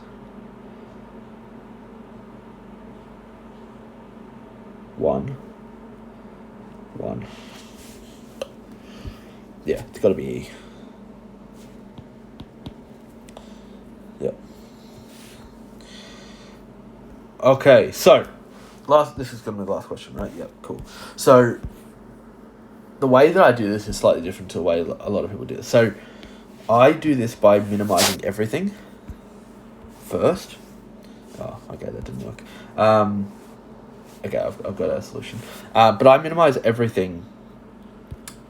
1. Yeah, it's got to be E. Yep. Okay, so this is going to be the last question, right? Yep, cool. So the way that I do this is slightly different to the way a lot of people do it. So I do this by minimizing everything first. Oh, okay, that didn't work. Okay, I've got a solution. But I minimize everything,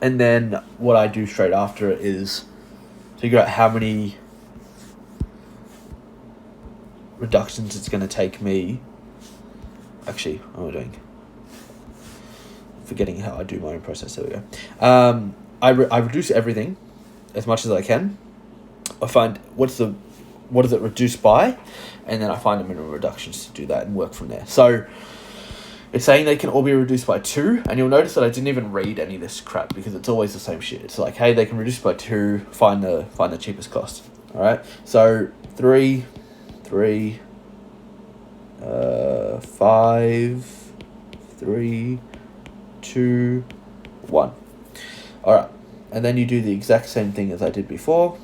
and then what I do straight after it is figure out how many reductions it's going to take me. Actually, what am I doing? Forgetting how I do my own process. There we go. I reduce everything as much as I can. I find what does it reduce by, and then I find the minimum reductions to do that and work from there. So it's saying they can all be reduced by 2, and you'll notice that I didn't even read any of this crap because it's always the same shit. It's like, hey, they can reduce by 2, find the cheapest cost. All right, so 3, 5, 3, 2, 1. All right, and then you do the exact same thing as I did before.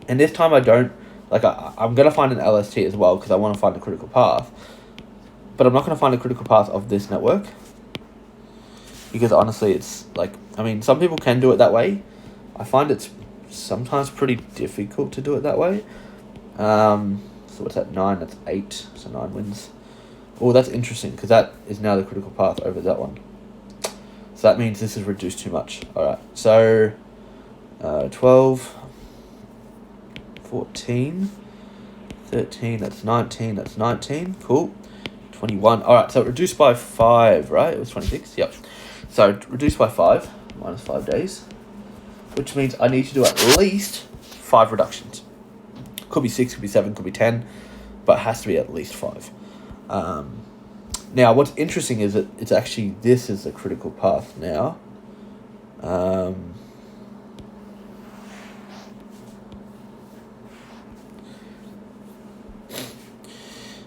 And this time I don't, I'm going to find an LST as well because I want to find the critical path. But I'm not going to find a critical path of this network. Because honestly, it's some people can do it that way. I find it's sometimes pretty difficult to do it that way. So what's that? 9, that's 8. So 9 wins. Oh, that's interesting because that is now the critical path over that one. So that means this is reduced too much. Alright, so 12... 14, 13, that's 19, that's 19, cool, 21, alright, so reduced by 5, right, it was 26, yep, so reduced by 5, minus 5 days, which means I need to do at least 5 reductions, could be 6, could be 7, could be 10, but it has to be at least 5. Now, what's interesting is that it's actually, this is the critical path now,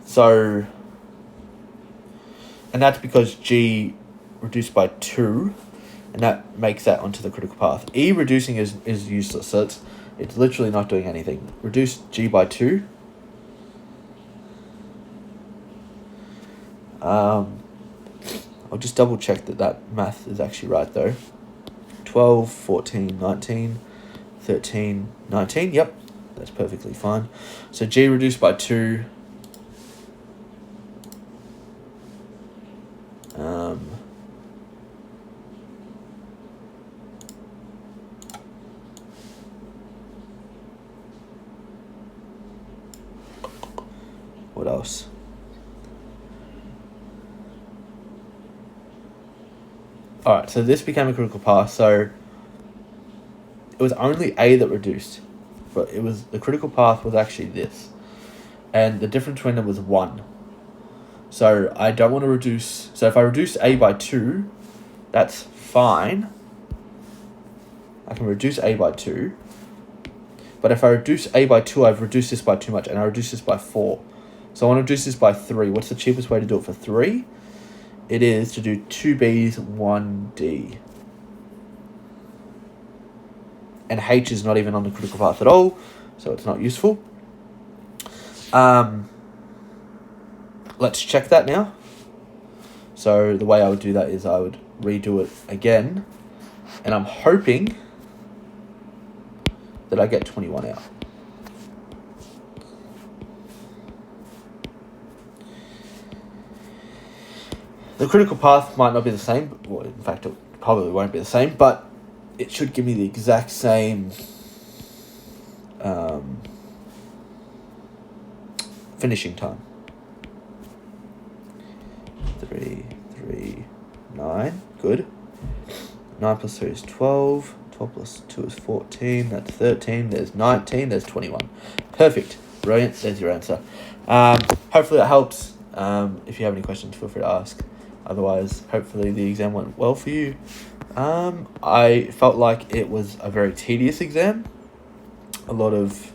So, and that's because G reduced by 2, and that makes that onto the critical path. E reducing is useless, so it's literally not doing anything. Reduce G by 2. I'll just double check that math is actually right though. 12, 14, 19, 13, 19, yep, that's perfectly fine. So G reduced by 2. What else? Alright, so this became a critical path, so it was only A that reduced, but the critical path was actually this, and the difference between them was 1. So I don't want to reduce, so if I reduce A by 2, that's fine. I can reduce A by 2, but if I reduce A by 2, I've reduced this by too much, and I reduce this by 4. So I want to reduce this by 3. What's the cheapest way to do it for 3? It is to do 2 B's, 1 D. And H is not even on the critical path at all, so it's not useful. Let's check that now. So the way I would do that is I would redo it again, and I'm hoping that I get 21 out. The critical path might not be the same. Well, in fact, it probably won't be the same, but it should give me the exact same finishing time. 3, 3, 9. Good. 9 plus 3 is 12. 12 plus 2 is 14. That's 13. There's 19. There's 21. Perfect. Brilliant. There's your answer. Hopefully that helps. If you have any questions, feel free to ask. Otherwise, hopefully the exam went well for you. I felt like it was a very tedious exam. A lot of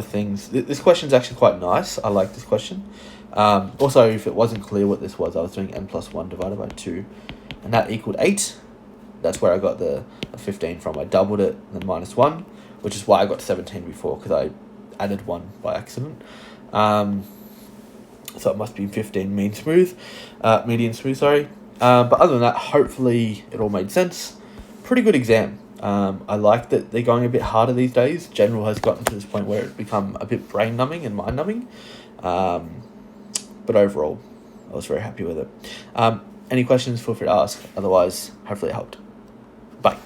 things. This question's actually quite nice. I like this question. Also, if it wasn't clear what this was, I was doing n plus 1 divided by 2, and that equaled 8. That's where I got the 15 from. I doubled it, then minus 1, which is why I got 17 before, because I added 1 by accident. So it must be 15 median smooth, sorry. But other than that, hopefully it all made sense. Pretty good exam. I like that they're going a bit harder these days. General has gotten to this point where it's become a bit brain numbing and mind numbing. But overall, I was very happy with it. Any questions, feel free to ask. Otherwise, hopefully it helped. Bye.